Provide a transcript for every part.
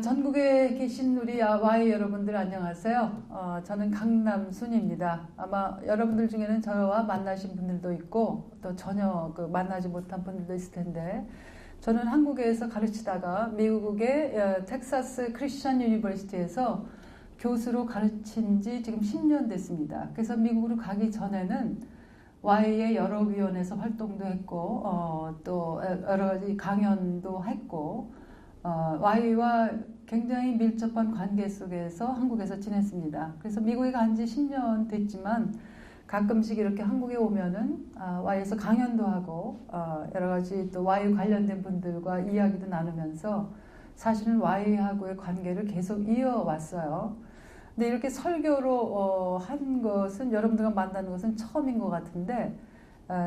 전국에 계신 우리 Y 여러분들 안녕하세요. 저는 강남순입니다. 아마 여러분들 중에는 저와 만나신 분들도 있고 또 전혀 만나지 못한 분들도 있을 텐데, 저는 한국에서 가르치다가 미국의 텍사스 크리스천 유니버시티에서 교수로 가르친 지 지금 10년 됐습니다. 그래서 미국으로 가기 전에는 Y의 여러 위원회에서 활동도 했고 또 여러 가지 강연도 했고 Y와 굉장히 밀접한 관계 속에서 한국에서 지냈습니다. 그래서 미국에 간 지 10년 됐지만 가끔씩 이렇게 한국에 오면은 Y에서 강연도 하고 여러 가지 또 Y 관련된 분들과 이야기도 나누면서 사실은 Y하고의 관계를 계속 이어왔어요. 근데 이렇게 설교로 한 것은, 여러분들과 만나는 것은 처음인 것 같은데,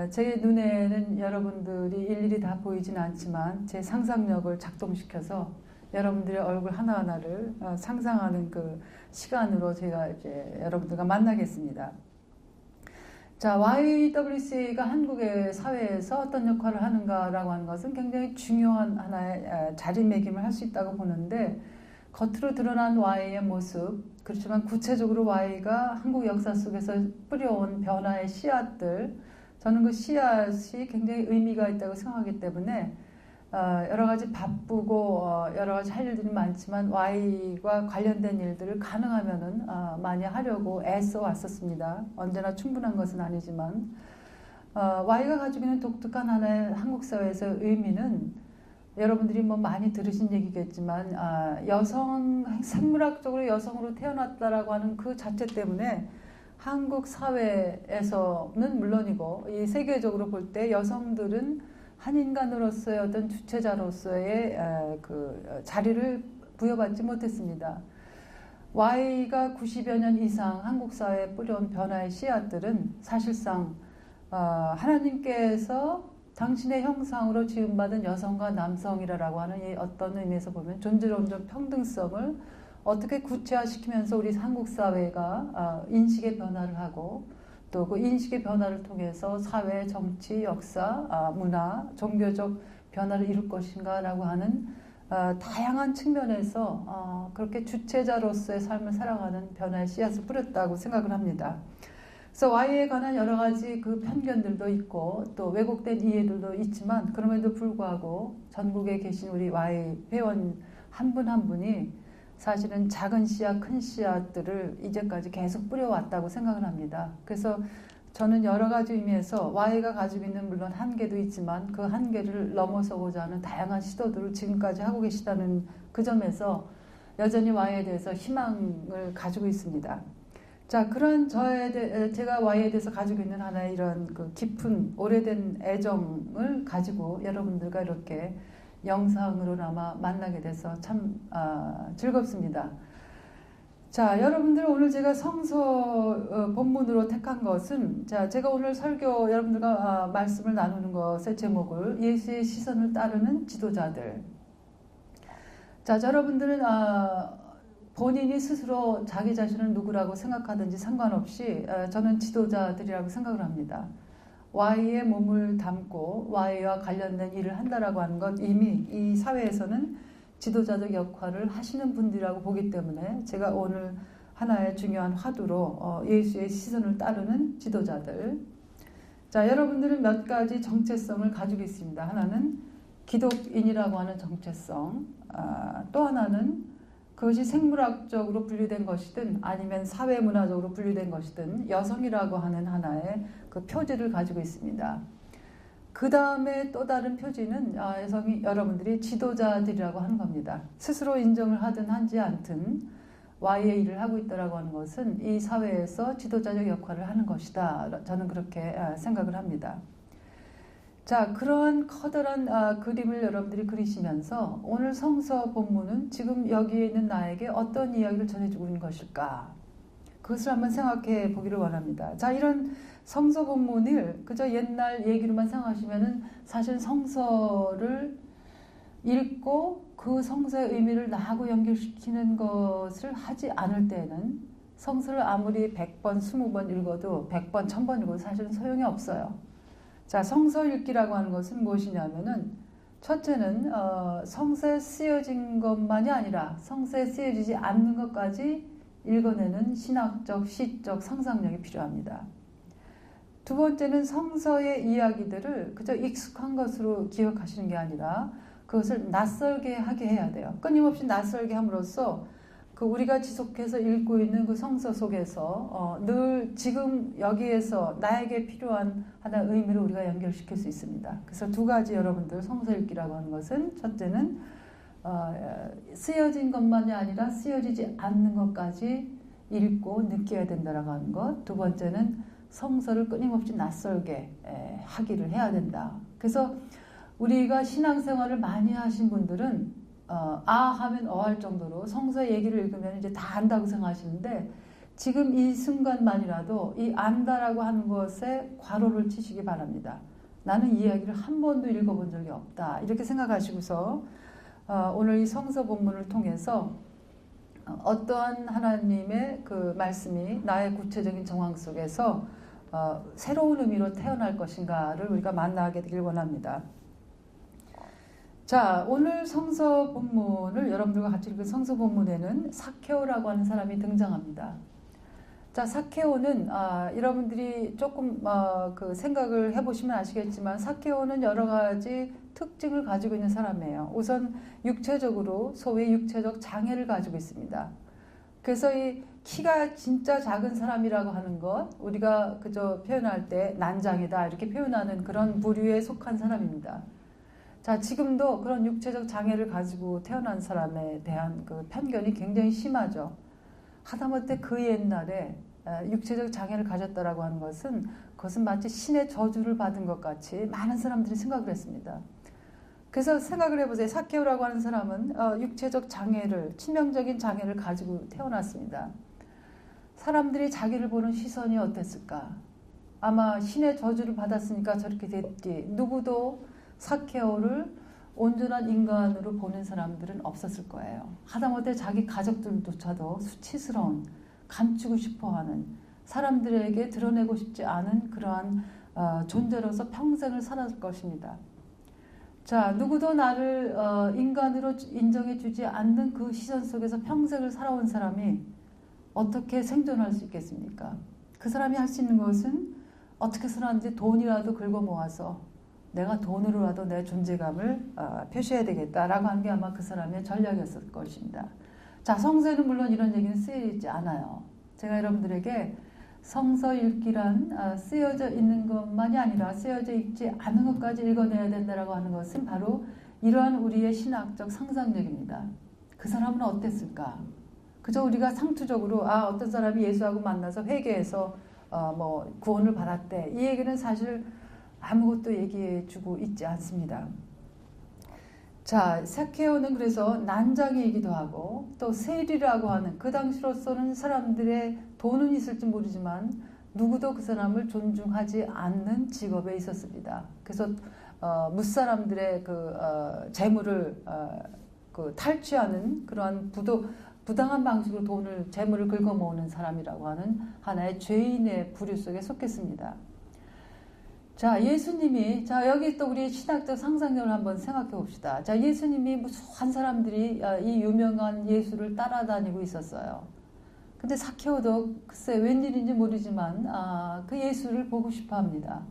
제 눈에는 여러분들이 일일이 다 보이진 않지만 제 상상력을 작동시켜서 여러분들의 얼굴 하나하나를 상상하는 그 시간으로 제가 이제 여러분들과 만나겠습니다. 자, YWCA가 한국의 사회에서 어떤 역할을 하는가라고 하는 것은 굉장히 중요한 하나의 자리매김을 할 수 있다고 보는데, 겉으로 드러난 Y의 모습, 그렇지만 구체적으로 Y가 한국 역사 속에서 뿌려온 변화의 씨앗들, 저는 그 씨앗이 굉장히 의미가 있다고 생각하기 때문에 여러 가지 바쁘고 여러 가지 할 일들이 많지만 Y과 관련된 일들을 가능하면은 많이 하려고 애써 왔었습니다. 언제나 충분한 것은 아니지만 Y가 가지고 있는 독특한 하나의 한국 사회에서 의미는, 여러분들이 뭐 많이 들으신 얘기겠지만 생물학적으로 여성으로 태어났다라고 하는 그 자체 때문에 한국 사회에서는 물론이고 이 세계적으로 볼 때 여성들은 한 인간으로서의 어떤 주체자로서의 그 자리를 부여받지 못했습니다. Y가 90여 년 이상 한국 사회에 뿌려온 변화의 씨앗들은 사실상 하나님께서 당신의 형상으로 지음받은 여성과 남성이라고 하는 이 어떤 의미에서 보면 존재로운 평등성을 어떻게 구체화시키면서 우리 한국 사회가 인식의 변화를 하고, 또 그 인식의 변화를 통해서 사회, 정치, 역사, 문화, 종교적 변화를 이룰 것인가라고 하는 다양한 측면에서 그렇게 주체자로서의 삶을 살아가는 변화의 씨앗을 뿌렸다고 생각을 합니다. 그래서 Y에 관한 여러 가지 그 편견들도 있고 또 왜곡된 이해들도 있지만, 그럼에도 불구하고 전국에 계신 우리 Y 회원 한 분 한 분이 사실은 작은 씨앗, 큰 씨앗들을 이제까지 계속 뿌려왔다고 생각을 합니다. 그래서 저는 여러 가지 의미에서 Y가 가지고 있는 물론 한계도 있지만 그 한계를 넘어서고자 하는 다양한 시도들을 지금까지 하고 계시다는 그 점에서 여전히 Y에 대해서 희망을 가지고 있습니다. 자, 그런 제가 Y에 대해서 가지고 있는 하나의 이런 그 깊은 오래된 애정을 가지고 여러분들과 이렇게 영상으로나마 만나게 돼서 참 즐겁습니다. 자, 여러분들, 오늘 제가 성서 본문으로 택한 것은, 자, 제가 오늘 설교 여러분들과 말씀을 나누는 것의 제목을 예수의 시선을 따르는 지도자들. 자, 여러분들은 본인이 스스로 자기 자신을 누구라고 생각하든지 상관없이 저는 지도자들이라고 생각을 합니다. Y의 몸을 담고 Y와 관련된 일을 한다라고 하는 것, 이미 이 사회에서는 지도자적 역할을 하시는 분들이라고 보기 때문에 제가 오늘 하나의 중요한 화두로 예수의 시선을 따르는 지도자들. 자, 여러분들은 몇 가지 정체성을 가지고 있습니다. 하나는 기독인이라고 하는 정체성, 또 하나는 그것이 생물학적으로 분류된 것이든 아니면 사회문화적으로 분류된 것이든 여성이라고 하는 하나의 그 표지를 가지고 있습니다. 그 다음에 또 다른 표지는 여러분들이 지도자들이라고 하는 겁니다. 스스로 인정을 하든 하지 않든 Y의 일을 하고 있다라고 하는 것은 이 사회에서 지도자적 역할을 하는 것이다. 저는 그렇게 생각을 합니다. 자, 그러한 커다란 그림을 여러분들이 그리시면서 오늘 성서 본문은 지금 여기에 있는 나에게 어떤 이야기를 전해주고 있는 것일까? 그것을 한번 생각해 보기를 원합니다. 자, 이런 성서 본문을 그저 옛날 얘기로만 생각하시면은 사실 성서를 읽고 그 성서의 의미를 나하고 연결시키는 것을 하지 않을 때는 성서를 아무리 100번, 20번 읽어도 100번, 1000번 읽어도 사실은 소용이 없어요. 자, 성서 읽기라고 하는 것은 무엇이냐면은 첫째는 성서에 쓰여진 것만이 아니라 성서에 쓰여지지 않는 것까지 읽어내는 신학적, 시적 상상력이 필요합니다. 두 번째는 성서의 이야기들을 그저 익숙한 것으로 기억하시는 게 아니라 그것을 낯설게 하게 해야 돼요. 끊임없이 낯설게 함으로써 그 우리가 지속해서 읽고 있는 그 성서 속에서 늘 지금 여기에서 나에게 필요한 하나의 의미를 우리가 연결시킬 수 있습니다. 그래서 두 가지 여러분들 성서 읽기라고 하는 것은 첫째는 쓰여진 것만이 아니라 쓰여지지 않는 것까지 읽고 느껴야 된다라고 하는 것. 두 번째는 성서를 끊임없이 낯설게 하기를 해야 된다. 그래서 우리가 신앙생활을 많이 하신 분들은 하면 할 정도로 성서 얘기를 읽으면 이제 다 안다고 생각하시는데 지금 이 순간만이라도 이 안다라고 하는 것에 괄호를 치시기 바랍니다. 나는 이 이야기를 한 번도 읽어본 적이 없다. 이렇게 생각하시고서 오늘 이 성서 본문을 통해서 어떠한 하나님의 그 말씀이 나의 구체적인 정황 속에서 새로운 의미로 태어날 것인가를 우리가 만나게 되길 원합니다. 자, 오늘 성서 본문을 여러분들과 같이 읽은 성서 본문에는 삭개오라고 하는 사람이 등장합니다. 자, 삭개오는 여러분들이 조금 그 생각을 해보시면 아시겠지만 삭개오는 여러 가지 특징을 가지고 있는 사람이에요. 우선 육체적으로 소위 육체적 장애를 가지고 있습니다. 그래서 이 키가 진짜 작은 사람이라고 하는 것, 우리가 그저 표현할 때 난장이다 이렇게 표현하는 그런 부류에 속한 사람입니다. 자, 지금도 그런 육체적 장애를 가지고 태어난 사람에 대한 그 편견이 굉장히 심하죠. 하다못해 그 옛날에 육체적 장애를 가졌다라고 하는 것은 그것은 마치 신의 저주를 받은 것 같이 많은 사람들이 생각을 했습니다. 그래서 생각을 해보세요. 삭개오라고 하는 사람은 육체적 장애를, 치명적인 장애를 가지고 태어났습니다. 사람들이 자기를 보는 시선이 어땠을까? 아마 신의 저주를 받았으니까 저렇게 됐지. 누구도 삭개오를 온전한 인간으로 보는 사람들은 없었을 거예요. 하다못해 자기 가족들조차도 수치스러운, 감추고 싶어하는, 사람들에게 드러내고 싶지 않은 그러한 존재로서 평생을 살았을 것입니다. 자, 누구도 나를 인간으로 인정해주지 않는 그 시선 속에서 평생을 살아온 사람이 어떻게 생존할 수 있겠습니까? 그 사람이 할 수 있는 것은 어떻게 살았는지 돈이라도 긁어 모아서 내가 돈으로라도 내 존재감을 표시해야 되겠다라고 하는 게 아마 그 사람의 전략이었을 것입니다. 자, 성서에는 물론 이런 얘기는 쓰여있지 않아요. 제가 여러분들에게 성서 읽기란 쓰여져 있는 것만이 아니라 쓰여져 있지 않은 것까지 읽어내야 된다라고 하는 것은 바로 이러한 우리의 신학적 상상력입니다. 그 사람은 어땠을까? 그저 우리가 상투적으로 어떤 사람이 예수하고 만나서 회개해서 구원을 받았대. 이 얘기는 사실 아무것도 얘기해주고 있지 않습니다. 자, 삭개오는 그래서 난장이기도 하고 또 세리라고 하는 그 당시로서는 사람들의 돈은 있을지 모르지만 누구도 그 사람을 존중하지 않는 직업에 있었습니다. 그래서 무사람들의 그 재물을 그 탈취하는 그러한 부당한 방식으로 재물을 긁어모으는 사람이라고 하는 하나의 죄인의 부류 속에 속했습니다. 자, 예수님이, 여기 또 우리 신학적 상상력을 한번 생각해 봅시다. 자, 예수님이 무수한 사람들이 이 유명한 예수를 따라다니고 있었어요. 근데 삭개오도 글쎄 웬일인지 모르지만 그 예수를 보고 싶어 합니다.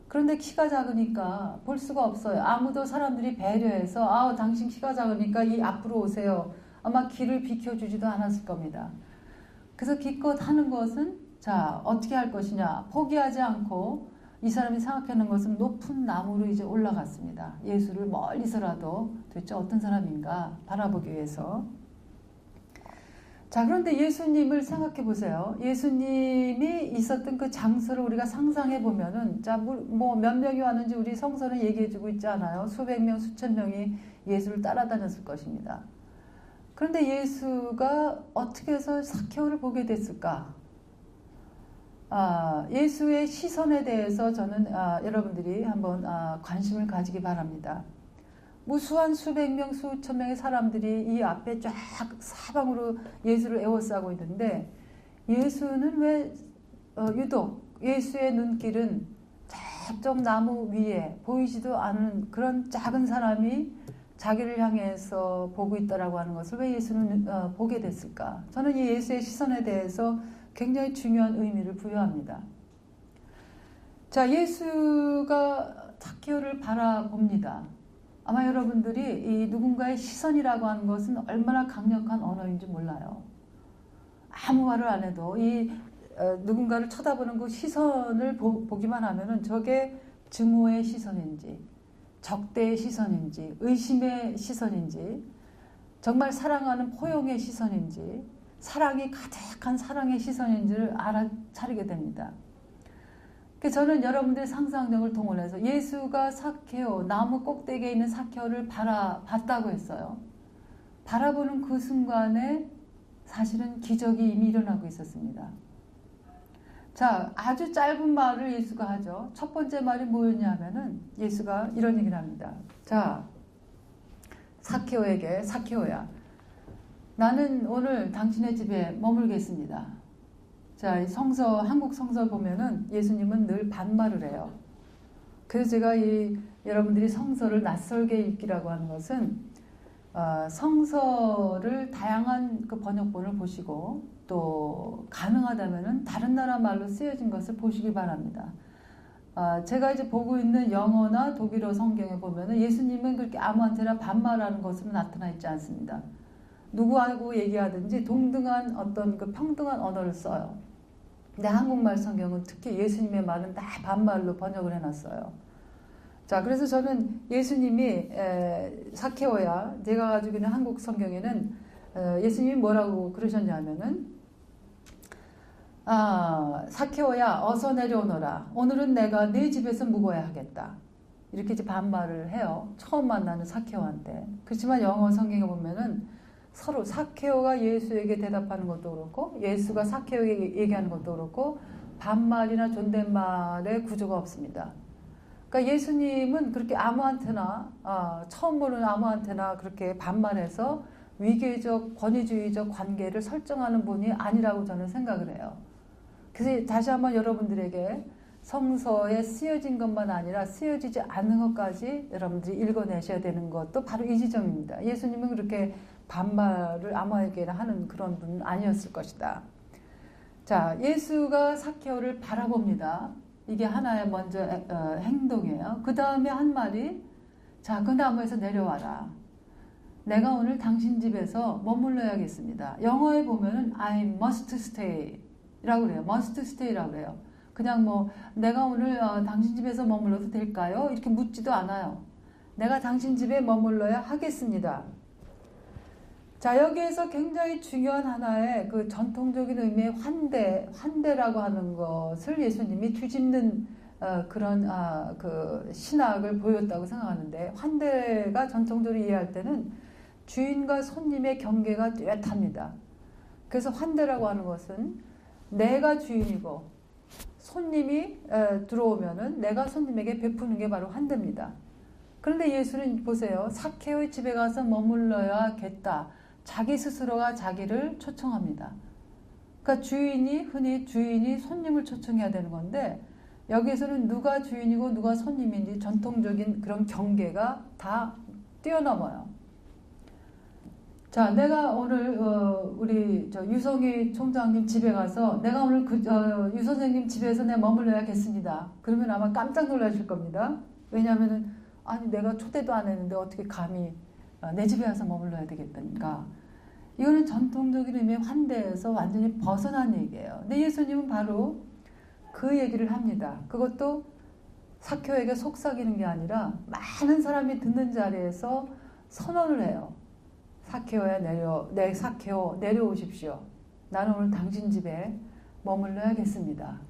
그런데 키가 작으니까 볼 수가 없어요. 아무도 사람들이 배려해서 당신 키가 작으니까 이 앞으로 오세요. 아마 길을 비켜주지도 않았을 겁니다. 그래서 기껏 하는 것은 자, 어떻게 할 것이냐. 포기하지 않고 이 사람이 생각하는 것은 높은 나무로 이제 올라갔습니다. 예수를 멀리서라도 도대체 어떤 사람인가 바라보기 위해서. 자, 그런데 예수님을 생각해 보세요. 예수님이 있었던 그 장소를 우리가 상상해 보면은, 자, 몇 명이 왔는지 우리 성서는 얘기해 주고 있지 않아요? 수백 명, 수천 명이 예수를 따라다녔을 것입니다. 그런데 예수가 어떻게 해서 삭개오를 보게 됐을까? 예수의 시선에 대해서 저는 여러분들이 한번 관심을 가지기 바랍니다. 무수한 수백 명, 수천 명의 사람들이 이 앞에 쫙 사방으로 예수를 에워싸고 있는데 예수는 왜 유독 예수의 눈길은 저쪽 나무 위에 보이지도 않은 그런 작은 사람이 자기를 향해서 보고 있다라고 하는 것을 왜 예수는 보게 됐을까? 저는 이 예수의 시선에 대해서 굉장히 중요한 의미를 부여합니다. 자, 예수가 zakhe오를 바라봅니다. 아마 여러분들이 이 누군가의 시선이라고 하는 것은 얼마나 강력한 언어인지 몰라요. 아무 말을 안 해도 이 누군가를 쳐다보는 그 시선을 보기만 하면은 저게 증오의 시선인지, 적대의 시선인지, 의심의 시선인지, 정말 사랑하는 포용의 시선인지, 사랑이 가득한 사랑의 시선인지를 알아차리게 됩니다. 그래서 저는 여러분들의 상상력을 동원해서 예수가 zakhe오, 나무 꼭대기에 있는 zakhe오를 바라봤다고 했어요. 바라보는 그 순간에 사실은 기적이 이미 일어나고 있었습니다. 자, 아주 짧은 말을 예수가 하죠. 첫 번째 말이 뭐였냐면은 예수가 이런 얘기를 합니다. 자, zakhe오에게, zakhe오야, 나는 오늘 당신의 집에 머물겠습니다. 자, 성서, 한국 성서 보면은 예수님은 늘 반말을 해요. 그래서 제가 여러분들이 성서를 낯설게 읽기라고 하는 것은 성서를 다양한 그 번역본을 보시고 또 가능하다면은 다른 나라 말로 쓰여진 것을 보시기 바랍니다. 제가 이제 보고 있는 영어나 독일어 성경에 보면은 예수님은 그렇게 아무한테나 반말하는 것으로 나타나 있지 않습니다. 누구하고 얘기하든지 동등한 어떤 그 평등한 언어를 써요. 근데 한국말 성경은 특히 예수님의 말은 다 반말로 번역을 해놨어요. 자, 그래서 저는 예수님이 zakhe오야, 제가 가지고 있는 한국 성경에는 예수님이 뭐라고 그러셨냐면은 zakhe오야, 어서 내려오너라. 오늘은 내가 네 집에서 묵어야 하겠다. 이렇게 이제 반말을 해요. 처음 만나는 zakhe오한테. 그렇지만 영어 성경에 보면은 서로 zakhe오가 예수에게 대답하는 것도 그렇고 예수가 zakhe오에게 얘기하는 것도 그렇고 반말이나 존댓말의 구조가 없습니다. 그러니까 예수님은 그렇게 아무한테나 처음 보는 아무한테나 그렇게 반말해서 위계적 권위주의적 관계를 설정하는 분이 아니라고 저는 생각을 해요. 그래서 다시 한번 여러분들에게 성서에 쓰여진 것만 아니라 쓰여지지 않은 것까지 여러분들이 읽어내셔야 되는 것도 바로 이 지점입니다. 예수님은 그렇게 반말을 아무에게나 하는 그런 분은 아니었을 것이다. 자, 예수가 zakhe오를 바라봅니다. 이게 하나의 먼저 행동이에요. 그 다음에 한 말이, 자, 그 나무에서 내려와라. 내가 오늘 당신 집에서 머물러야겠습니다. 영어에 보면은 I must stay 라고 그래요. must stay 라고 그래요. 그냥 뭐 내가 오늘 당신 집에서 머물러도 될까요? 이렇게 묻지도 않아요. 내가 당신 집에 머물러야 하겠습니다. 자, 여기에서 굉장히 중요한 하나의 그 전통적인 의미의 환대라고 하는 것을 예수님이 뒤집는 그런 그 신학을 보였다고 생각하는데, 환대가 전통적으로 이해할 때는 주인과 손님의 경계가 뚜렷합니다. 그래서 환대라고 하는 것은 내가 주인이고 손님이 들어오면은 내가 손님에게 베푸는 게 바로 환대입니다. 그런데 예수는 보세요. zakhe오의 집에 가서 머물러야겠다. 자기 스스로가 자기를 초청합니다. 그러니까 흔히 주인이 손님을 초청해야 되는 건데, 여기에서는 누가 주인이고 누가 손님인지 전통적인 그런 경계가 다 뛰어넘어요. 자, 내가 오늘 우리 유성희 총장님 집에 가서 내가 오늘 유 선생님 집에서 내가 머물러야겠습니다. 그러면 아마 깜짝 놀라실 겁니다. 왜냐하면은 아니 내가 초대도 안 했는데 어떻게 감히 내 집에 와서 머물러야 되겠다니까. 이거는 전통적인 의미의 환대에서 완전히 벗어난 얘기예요. 근데 예수님은 바로 그 얘기를 합니다. 그것도 zakhe오에게 속삭이는 게 아니라 많은 사람이 듣는 자리에서 선언을 해요. zakhe오야, zakhe오 내려오십시오. 나는 오늘 당신 집에 머물러야겠습니다.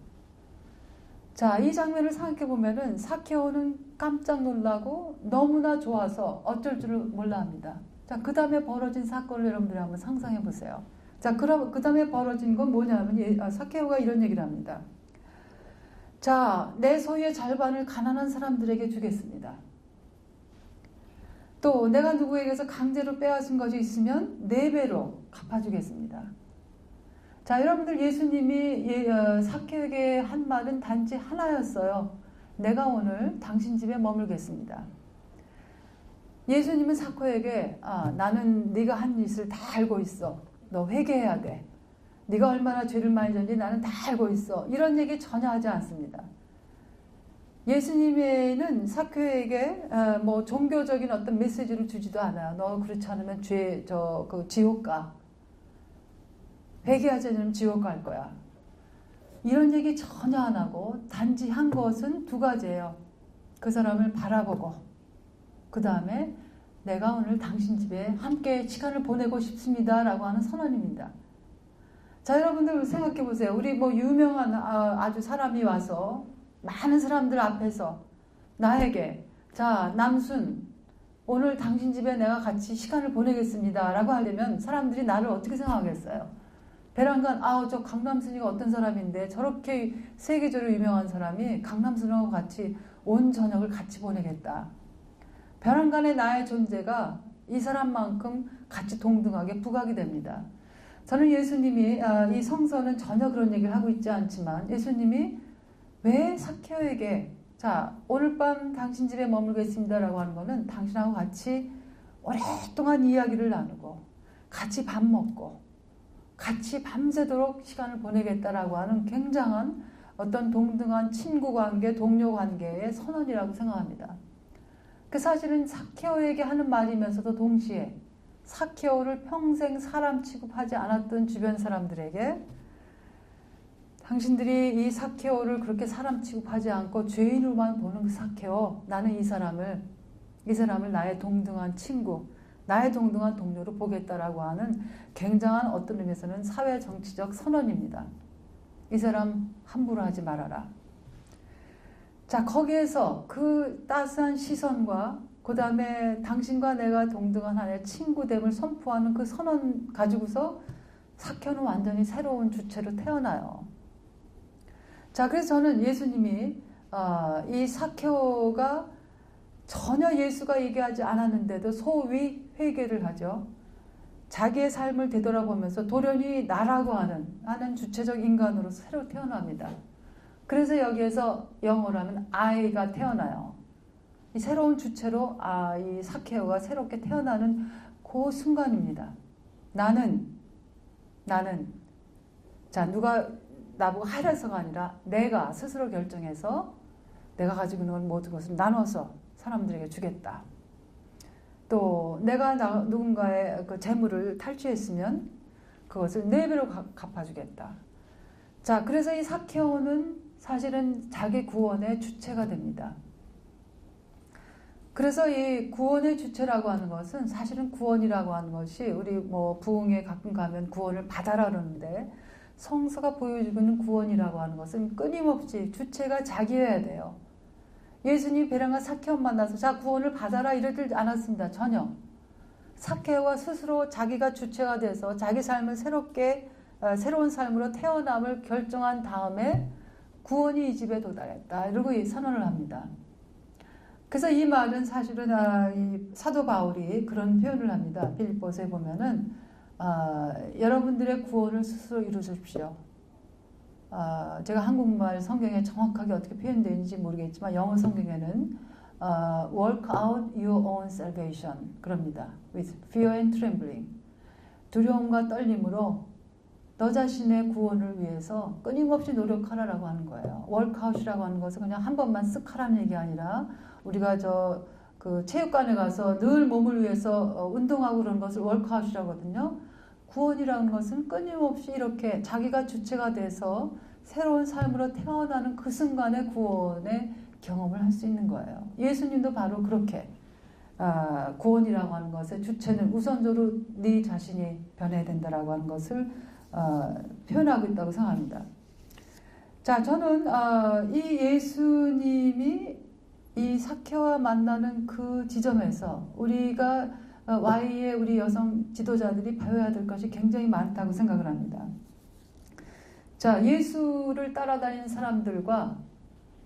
자, 이 장면을 생각해 보면은 zakhe오는 깜짝 놀라고 너무나 좋아서 어쩔 줄을 몰라 합니다. 자, 그 다음에 벌어진 사건을 여러분들이 한번 상상해 보세요. 자, 그럼 그 다음에 벌어진 건 뭐냐면 zakhe오가 이런 얘기를 합니다. 자, 내 소유의 절반을 가난한 사람들에게 주겠습니다. 또 내가 누구에게서 강제로 빼앗은 것이 있으면 4배로 갚아주겠습니다. 자, 여러분들 예수님이 zakhe오에게 한 말은 단지 하나였어요. 내가 오늘 당신 집에 머물겠습니다. 예수님은 사코에게 나는 네가 한 짓을 다 알고 있어. 너 회개해야 돼. 네가 얼마나 죄를 많이 졌는지 나는 다 알고 있어. 이런 얘기 전혀 하지 않습니다. 예수님은 사코에게 뭐 종교적인 어떤 메시지를 주지도 않아요. 너 그렇지 않으면 지옥 가. 회개하지 않으면 지옥 갈 거야. 이런 얘기 전혀 안 하고 단지 한 것은 두 가지예요. 그 사람을 바라보고 그 다음에 내가 오늘 당신 집에 함께 시간을 보내고 싶습니다 라고 하는 선언입니다. 자, 여러분들 생각해 보세요. 우리 뭐 유명한 아주 사람이 와서 많은 사람들 앞에서 나에게 자, 남순 오늘 당신 집에 내가 같이 시간을 보내겠습니다 라고 하려면 사람들이 나를 어떻게 생각하겠어요? 베란간 저 강남순이가 어떤 사람인데 저렇게 세계적으로 유명한 사람이 강남순하고 같이 온 저녁을 같이 보내겠다. 베란간의 나의 존재가 이 사람만큼 같이 동등하게 부각이 됩니다. 저는 예수님이 이 성서는 전혀 그런 얘기를 하고 있지 않지만 예수님이 왜 사케오에게 자 오늘 밤 당신 집에 머물겠습니다 라고 하는 거는 당신하고 같이 오랫동안 이야기를 나누고 같이 밥 먹고 같이 밤새도록 시간을 보내겠다라고 하는 굉장한 어떤 동등한 친구 관계, 동료 관계의 선언이라고 생각합니다. 그 사실은 사케오에게 하는 말이면서도 동시에 사케오를 평생 사람 취급하지 않았던 주변 사람들에게 당신들이 이 사케오를 그렇게 사람 취급하지 않고 죄인으로만 보는 그 사케오, 나는 이 사람을 나의 동등한 친구, 나의 동등한 동료로 보겠다라고 하는 굉장한 어떤 의미에서는 사회 정치적 선언입니다. 이 사람 함부로 하지 말아라. 자, 거기에서 그 따스한 시선과 그 다음에 당신과 내가 동등한 하나의 친구됨을 선포하는 그 선언 가지고서 사케오는 완전히 새로운 주체로 태어나요. 자, 그래서 저는 예수님이 이 사케오가 전혀 예수가 얘기하지 않았는데도 소위 회개를 하죠. 자기의 삶을 되돌아보면서 돌연히 나라고 하는 주체적 인간으로 새로 태어납니다. 그래서 여기에서 영어로 하면 I가 태어나요. 이 새로운 주체로 이 사케오가 새롭게 태어나는 그 순간입니다. 나는 자 누가 나보고 하라서가 아니라 내가 스스로 결정해서 내가 가지고 있는 모든 것을 나눠서 사람들에게 주겠다. 또 내가 누군가의 그 재물을 탈취했으면 그것을 4배로 갚아주겠다. 자, 그래서 이 사케오는 사실은 자기 구원의 주체가 됩니다. 그래서 이 구원의 주체라고 하는 것은 사실은 구원이라고 하는 것이 우리 뭐 부흥회 가끔 가면 구원을 받아라 그러는데 성서가 보여주고 있는 구원이라고 하는 것은 끊임없이 주체가 자기여야 돼요. 예수님 베란과 사케오 만나서 자 구원을 받아라 이러지 않았습니다. 전혀. 사케오가 스스로 자기가 주체가 돼서 자기 삶을 새로운 삶으로 태어남을 결정한 다음에 구원이 이 집에 도달했다. 이러고 선언을 합니다. 그래서 이 말은 사실은 이 사도 바울이 그런 표현을 합니다. 빌립보서에 보면은 여러분들의 구원을 스스로 이루십시오. 제가 한국말 성경에 정확하게 어떻게 표현되어 있는지 모르겠지만 영어 성경에는 work out your own salvation 그럽니다. with fear and trembling 두려움과 떨림으로 너 자신의 구원을 위해서 끊임없이 노력하라라고 하는 거예요. workout이라고 하는 것은 그냥 한 번만 쓱 하라는 얘기 아니라 우리가 그 체육관에 가서 늘 몸을 위해서 운동하고 그런 것을 workout이라고 하거든요. 구원이라는 것은 끊임없이 이렇게 자기가 주체가 돼서 새로운 삶으로 태어나는 그 순간의 구원의 경험을 할 수 있는 거예요. 예수님도 바로 그렇게 구원이라고 하는 것의 주체는 우선적으로 네 자신이 변해야 된다라고 하는 것을 표현하고 있다고 생각합니다. 자, 저는 이 예수님이 이 사케오와 만나는 그 지점에서 우리가 Y의 우리 여성 지도자들이 배워야 될 것이 굉장히 많다고 생각을 합니다. 자, 예수를 따라다니는 사람들과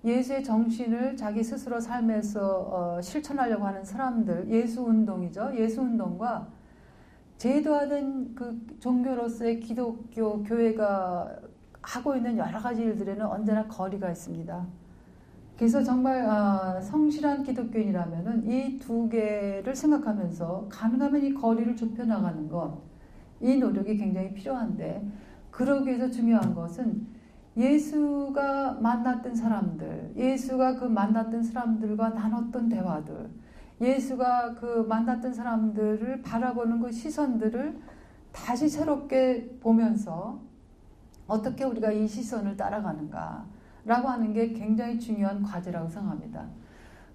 예수의 정신을 자기 스스로 삶에서 실천하려고 하는 사람들, 예수운동이죠. 예수운동과 제도화된 그 종교로서의 기독교 교회가 하고 있는 여러 가지 일들에는 언제나 거리가 있습니다. 그래서 정말 성실한 기독교인이라면은 이 두 개를 생각하면서 가능하면 이 거리를 좁혀 나가는 것, 이 노력이 굉장히 필요한데, 그러기 위해서 중요한 것은 예수가 만났던 사람들, 예수가 그 만났던 사람들과 나눴던 대화들, 예수가 그 만났던 사람들을 바라보는 그 시선들을 다시 새롭게 보면서 어떻게 우리가 이 시선을 따라가는가 라고 하는 게 굉장히 중요한 과제라고 생각합니다.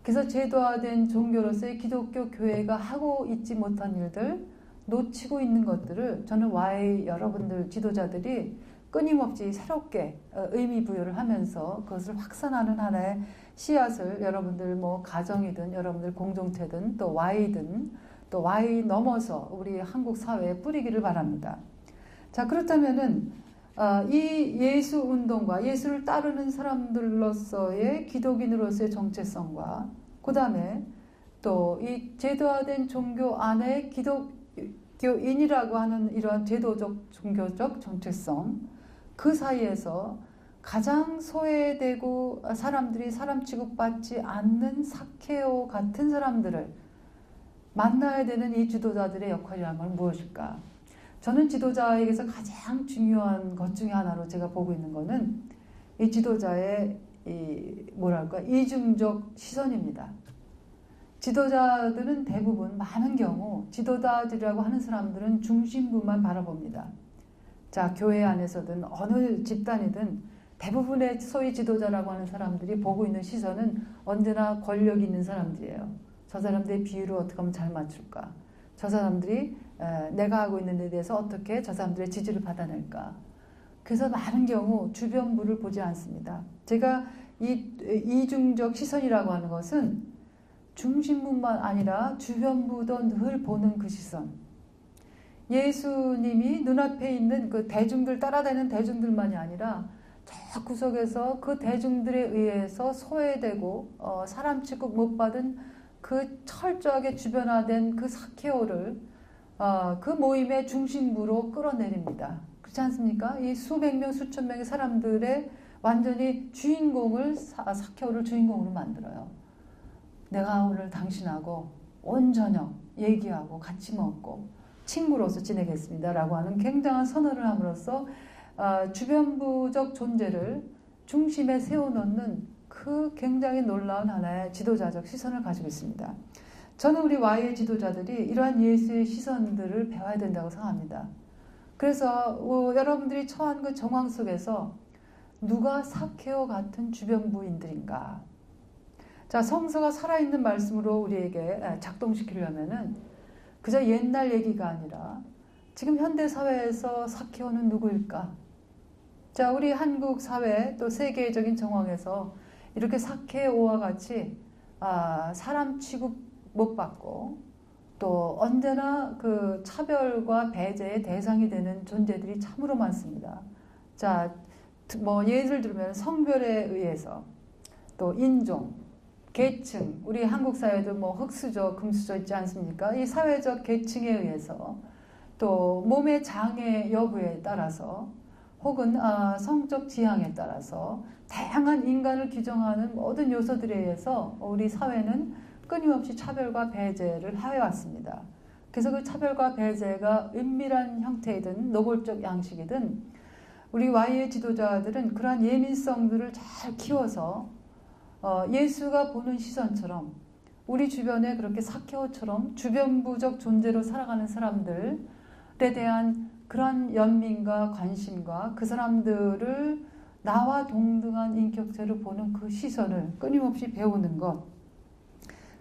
그래서 제도화된 종교로서의 기독교 교회가 하고 있지 못한 일들, 놓치고 있는 것들을 저는 Y 여러분들 지도자들이 끊임없이 새롭게 의미 부여를 하면서 그것을 확산하는 하나의 씨앗을 여러분들 뭐 가정이든 여러분들 공동체든 또 Y든 또 Y 넘어서 우리 한국 사회에 뿌리기를 바랍니다. 자, 그렇다면은 이 예수 운동과 예수를 따르는 사람들로서의 기독인으로서의 정체성과 그 다음에 또 이 제도화된 종교 안에 기독교인이라고 하는 이러한 제도적 종교적 정체성, 그 사이에서 가장 소외되고 사람들이 사람 취급받지 않는 사케오 같은 사람들을 만나야 되는 이 지도자들의 역할이라는 건 무엇일까? 저는 지도자에게서 가장 중요한 것 중에 하나로 제가 보고 있는 것은 이 지도자의 이중적 시선입니다. 지도자들은 대부분 많은 경우 지도자들이라고 하는 사람들은 중심부만 바라봅니다. 자, 교회 안에서든 어느 집단이든 대부분의 소위 지도자라고 하는 사람들이 보고 있는 시선은 언제나 권력 있는 사람들이에요. 저 사람들의 비율을 어떻게 하면 잘 맞출까? 저 사람들이 내가 하고 있는 데 대해서 어떻게 저 사람들의 지지를 받아낼까? 그래서 많은 경우 주변부를 보지 않습니다. 제가 이 이중적 시선이라고 하는 것은 중심부만 아니라 주변부도 늘 보는 그 시선. 예수님이 눈앞에 있는 그 대중들 따라다니는 대중들만이 아니라 저 구석에서 그 대중들에 의해서 소외되고 사람 취급 못 받은 그 철저하게 주변화된 그 사케오를 그 모임의 중심부로 끌어내립니다. 그렇지 않습니까? 이 수백 명, 수천 명의 사람들의 완전히 주인공을 사케오를 주인공으로 만들어요. 내가 오늘 당신하고 온 저녁 얘기하고 같이 먹고 친구로서 지내겠습니다 라고 하는 굉장한 선언을 함으로써 주변부적 존재를 중심에 세워놓는 그 굉장히 놀라운 하나의 지도자적 시선을 가지고 있습니다. 저는 우리 Y의 지도자들이 이러한 예수의 시선들을 배워야 된다고 생각합니다. 그래서 여러분들이 처한 그 정황 속에서 누가 사케오 같은 주변부인들인가? 자, 성서가 살아있는 말씀으로 우리에게 작동시키려면은 그저 옛날 얘기가 아니라 지금 현대 사회에서 사케오는 누구일까? 자, 우리 한국 사회 또 세계적인 정황에서 이렇게 사케오와 같이 사람 취급 못 받고 또 언제나 그 차별과 배제의 대상이 되는 존재들이 참으로 많습니다. 자, 뭐 예를 들면 성별에 의해서 또 인종, 계층, 우리 한국 사회도 뭐 흑수저, 금수저 있지 않습니까? 이 사회적 계층에 의해서 또 몸의 장애 여부에 따라서 혹은 성적 지향에 따라서 다양한 인간을 규정하는 모든 요소들에 의해서 우리 사회는 끊임없이 차별과 배제를 해왔습니다. 그래서 그 차별과 배제가 은밀한 형태이든 노골적 양식이든 우리 Y의 지도자들은 그러한 예민성들을 잘 키워서 예수가 보는 시선처럼 우리 주변에 그렇게 사케오처럼 주변부적 존재로 살아가는 사람들에 대한 그런 연민과 관심과 그 사람들을 나와 동등한 인격체로 보는 그 시선을 끊임없이 배우는 것,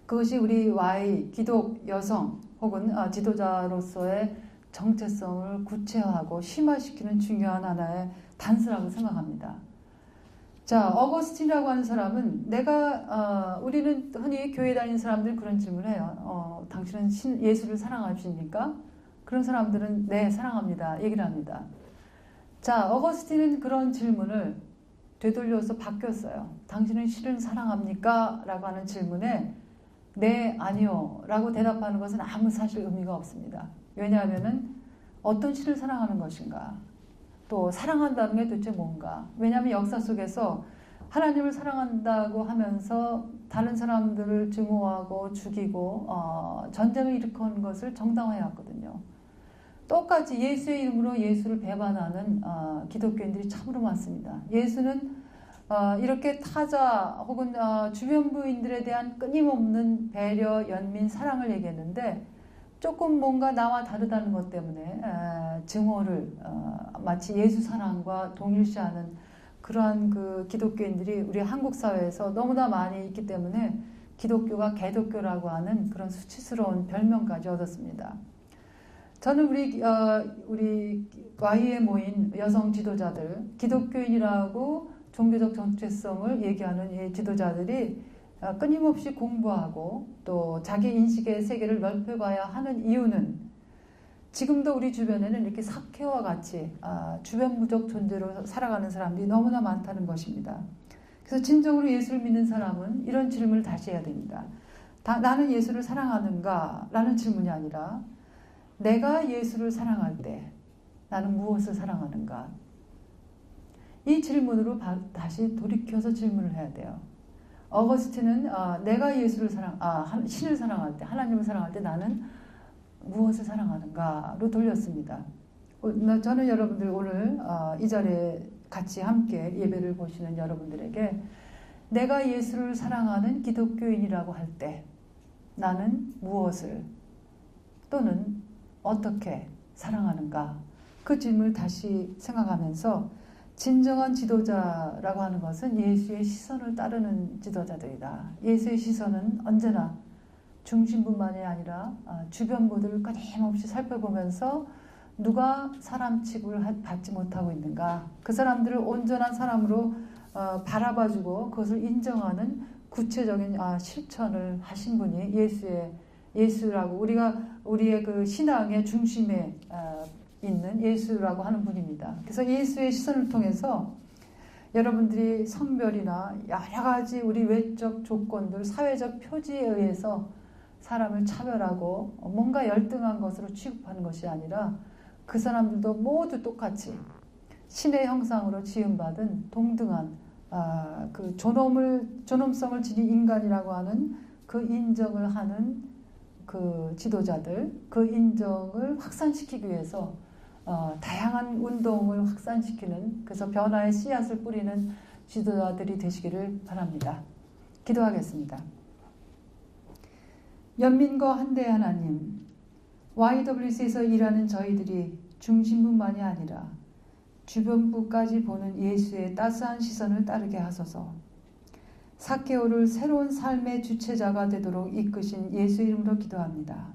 그것이 우리 Y 기독 여성 혹은 지도자로서의 정체성을 구체화하고 심화시키는 중요한 하나의 단서라고 생각합니다. 자, 어거스틴이라고 하는 사람은 우리는 흔히 교회 다니는 사람들 그런 질문을 해요. 당신은 예수를 사랑하십니까? 그런 사람들은 네, 사랑합니다. 얘기를 합니다. 자, 어거스틴은 그런 질문을 되돌려서 바뀌었어요. 당신은 신을 사랑합니까? 라고 하는 질문에 네, 아니요 라고 대답하는 것은 아무 사실 의미가 없습니다. 왜냐하면은 어떤 신을 사랑하는 것인가? 또 사랑한다는 게 도대체 뭔가? 왜냐하면 역사 속에서 하나님을 사랑한다고 하면서 다른 사람들을 증오하고 죽이고 전쟁을 일으킨 것을 정당화해왔거든요. 똑같이 예수의 이름으로 예수를 배반하는 기독교인들이 참으로 많습니다. 예수는 이렇게 타자 혹은 주변 부인들에 대한 끊임없는 배려, 연민, 사랑을 얘기했는데 조금 뭔가 나와 다르다는 것 때문에 증오를 마치 예수 사랑과 동일시하는 그러한 그 기독교인들이 우리 한국 사회에서 너무나 많이 있기 때문에 기독교가 개독교라고 하는 그런 수치스러운 별명까지 얻었습니다. 저는 우리 Y에 모인 여성 지도자들, 기독교인이라고 종교적 정체성을 얘기하는 이 지도자들이 끊임없이 공부하고 또 자기 인식의 세계를 넓혀가야 하는 이유는 지금도 우리 주변에는 이렇게 사케와 같이 주변무적 존재로 살아가는 사람들이 너무나 많다는 것입니다. 그래서 진정으로 예수를 믿는 사람은 이런 질문을 다시 해야 됩니다. 나는 예수를 사랑하는가? 라는 질문이 아니라 내가 예수를 사랑할 때 나는 무엇을 사랑하는가? 이 질문으로 다시 돌이켜서 질문을 해야 돼요. 어거스틴은 내가 예수를 신을 사랑할 때, 하나님을 사랑할 때 나는 무엇을 사랑하는가로 돌렸습니다. 저는 여러분들 오늘 이 자리에 같이 함께 예배를 보시는 여러분들에게 내가 예수를 사랑하는 기독교인이라고 할 때 나는 무엇을 또는 어떻게 사랑하는가? 그 질문을 다시 생각하면서 진정한 지도자라고 하는 것은 예수의 시선을 따르는 지도자들이다. 예수의 시선은 언제나 중심뿐만이 아니라 주변부들을 끊임없이 살펴보면서 누가 사람 취급을 받지 못하고 있는가, 그 사람들을 온전한 사람으로 바라봐주고 그것을 인정하는 구체적인 실천을 하신 분이 예수라고 우리의 그 신앙의 중심에 있는 예수라고 하는 분입니다. 그래서 예수의 시선을 통해서 여러분들이 성별이나 여러 가지 우리 외적 조건들, 사회적 표지에 의해서 사람을 차별하고 뭔가 열등한 것으로 취급하는 것이 아니라 그 사람들도 모두 똑같이 신의 형상으로 지음받은 동등한 그 존엄성을 지닌 인간이라고 하는 그 인정을 하는 그 지도자들, 그 인정을 확산시키기 위해서 다양한 운동을 확산시키는, 그래서 변화의 씨앗을 뿌리는 지도자들이 되시기를 바랍니다. 기도하겠습니다. 연민과 한대의 하나님, YWC에서 일하는 저희들이 중심뿐만이 아니라 주변부까지 보는 예수의 따스한 시선을 따르게 하소서. 사케오를 새로운 삶의 주체자가 되도록 이끄신 예수 이름으로 기도합니다.